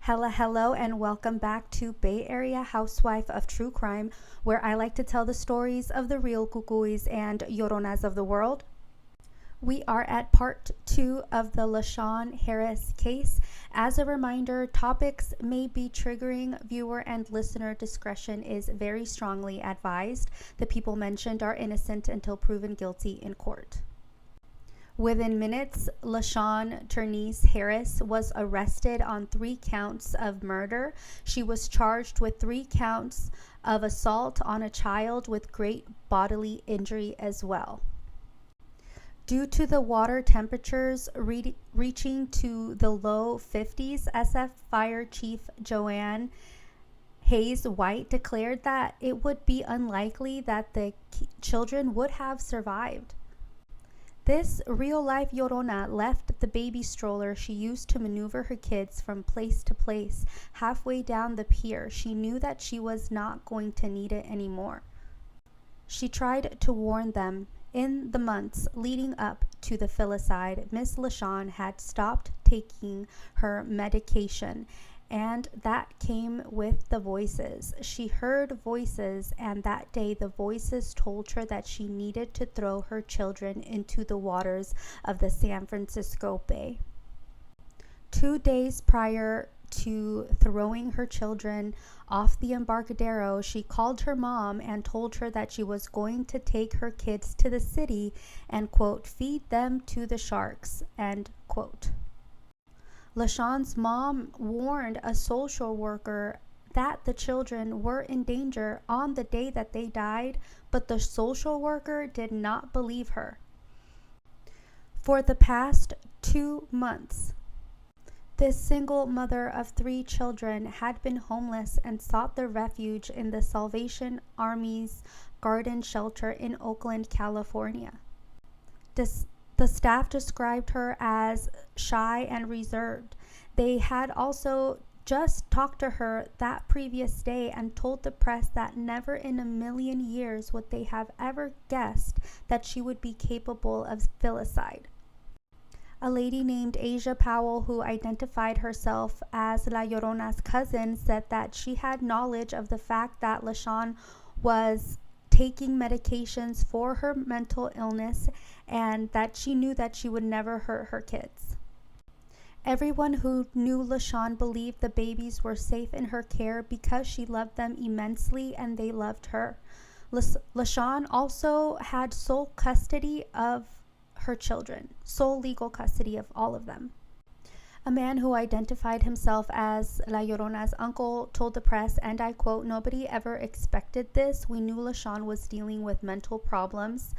Hello, and welcome back to Bay Area Housewife of True Crime, where I like to tell the stories of the real cucuys and lloronas of the world. We are at part 2 of the Lashaun Harris case. As a reminder, topics may be triggering. Viewer and listener discretion is very strongly advised. The people mentioned are innocent until proven guilty in court. Within minutes, Lashaun Ternice Harris was arrested on 3 counts of murder. She was charged with 3 counts of assault on a child with great bodily injury as well. Due to the water temperatures reaching to the low 50s, SF Fire Chief Joanne Hayes White declared that it would be unlikely that the children would have survived. This real-life llorona left the baby stroller she used to maneuver her kids from place to place. Halfway down the pier, she knew that she was not going to need it anymore. She tried to warn them. In the months leading up to the filicide, Miss Lashaun had stopped taking her medication, and that came with the voices. She heard voices, and that day the voices told her that she needed to throw her children into the waters of the San Francisco Bay. 2 days prior to throwing her children off the Embarcadero, she called her mom and told her that she was going to take her kids to the city and, quote, feed them to the sharks, end quote. Lashaun's mom warned a social worker that the children were in danger on the day that they died, but the social worker did not believe her. For the past 2 months, this single mother of 3 children had been homeless and sought the refuge in the Salvation Army's garden shelter in Oakland, California. The staff described her as shy and reserved. They had also just talked to her that previous day and told the press that never in a million years would they have ever guessed that she would be capable of filicide. A lady named Asia Powell, who identified herself as La Llorona's cousin, said that she had knowledge of the fact that Lashaun was taking medications for her mental illness and that she knew that she would never hurt her kids. Everyone who knew Lashaun believed the babies were safe in her care because she loved them immensely and they loved her. Lashaun also had sole custody of her children, sole legal custody of all of them. A man who identified himself as La Llorona's uncle told the press, and I quote, "Nobody ever expected this. We knew Lashaun was dealing with mental problems,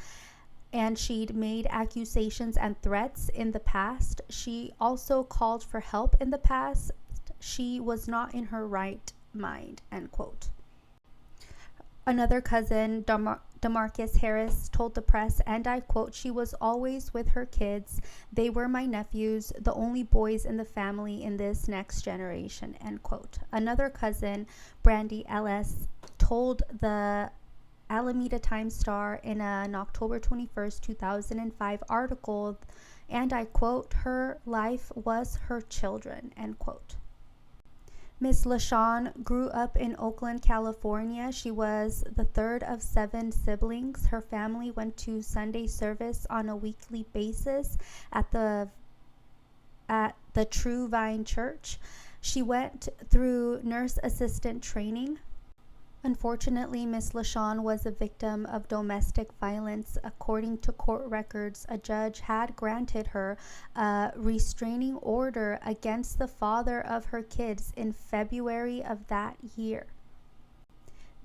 and she'd made accusations and threats in the past. She also called for help in the past. She was not in her right mind," end quote. Another cousin, DeMarcus Harris, told the press, and I quote, "She was always with her kids. They were my nephews, the only boys in the family in this next generation," end quote. Another cousin, Brandy Ellis, told the Alameda Times-Star in an October 21st, 2005 article, and I quote, "Her life was her children," end quote. Miss Lashaun grew up in Oakland, California. She was the 3rd of 7 siblings. Her family went to Sunday service on a weekly basis at the True Vine Church. She went through nurse assistant training. Unfortunately, Miss Lashaun was a victim of domestic violence. According to court records, a judge had granted her a restraining order against the father of her kids in February of that year.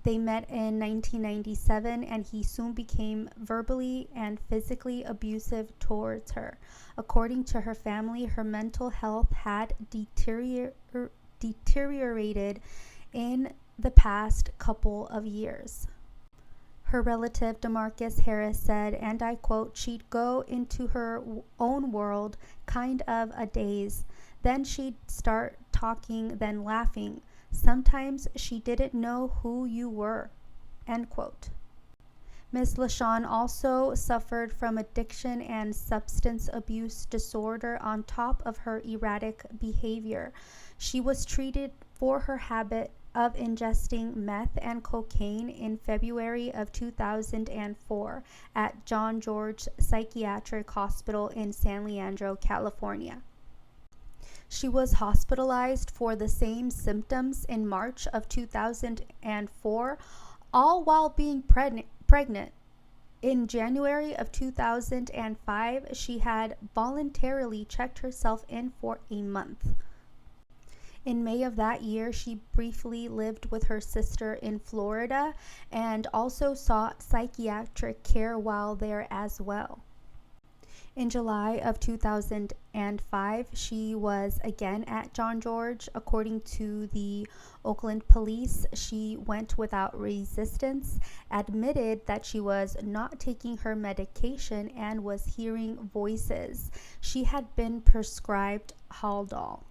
They met in 1997, and he soon became verbally and physically abusive towards her. According to her family, her mental health had deteriorated in the past couple of years. Her relative DeMarcus Harris said, and I quote, "She'd go into her own world, kind of a daze. Then she'd start talking, then laughing. Sometimes she didn't know who you were," end quote. Miss Lashaun also suffered from addiction and substance abuse disorder on top of her erratic behavior. She was treated for her habit of ingesting meth and cocaine in February of 2004 at John George Psychiatric Hospital in San Leandro, California. She was hospitalized for the same symptoms in March of 2004, all while being pregnant. In January of 2005, she had voluntarily checked herself in for a month. In May of that year, she briefly lived with her sister in Florida and also sought psychiatric care while there as well. In July of 2005, she was again at John George. According to the Oakland police, she went without resistance, admitted that she was not taking her medication, and was hearing voices. She had been prescribed Haldol.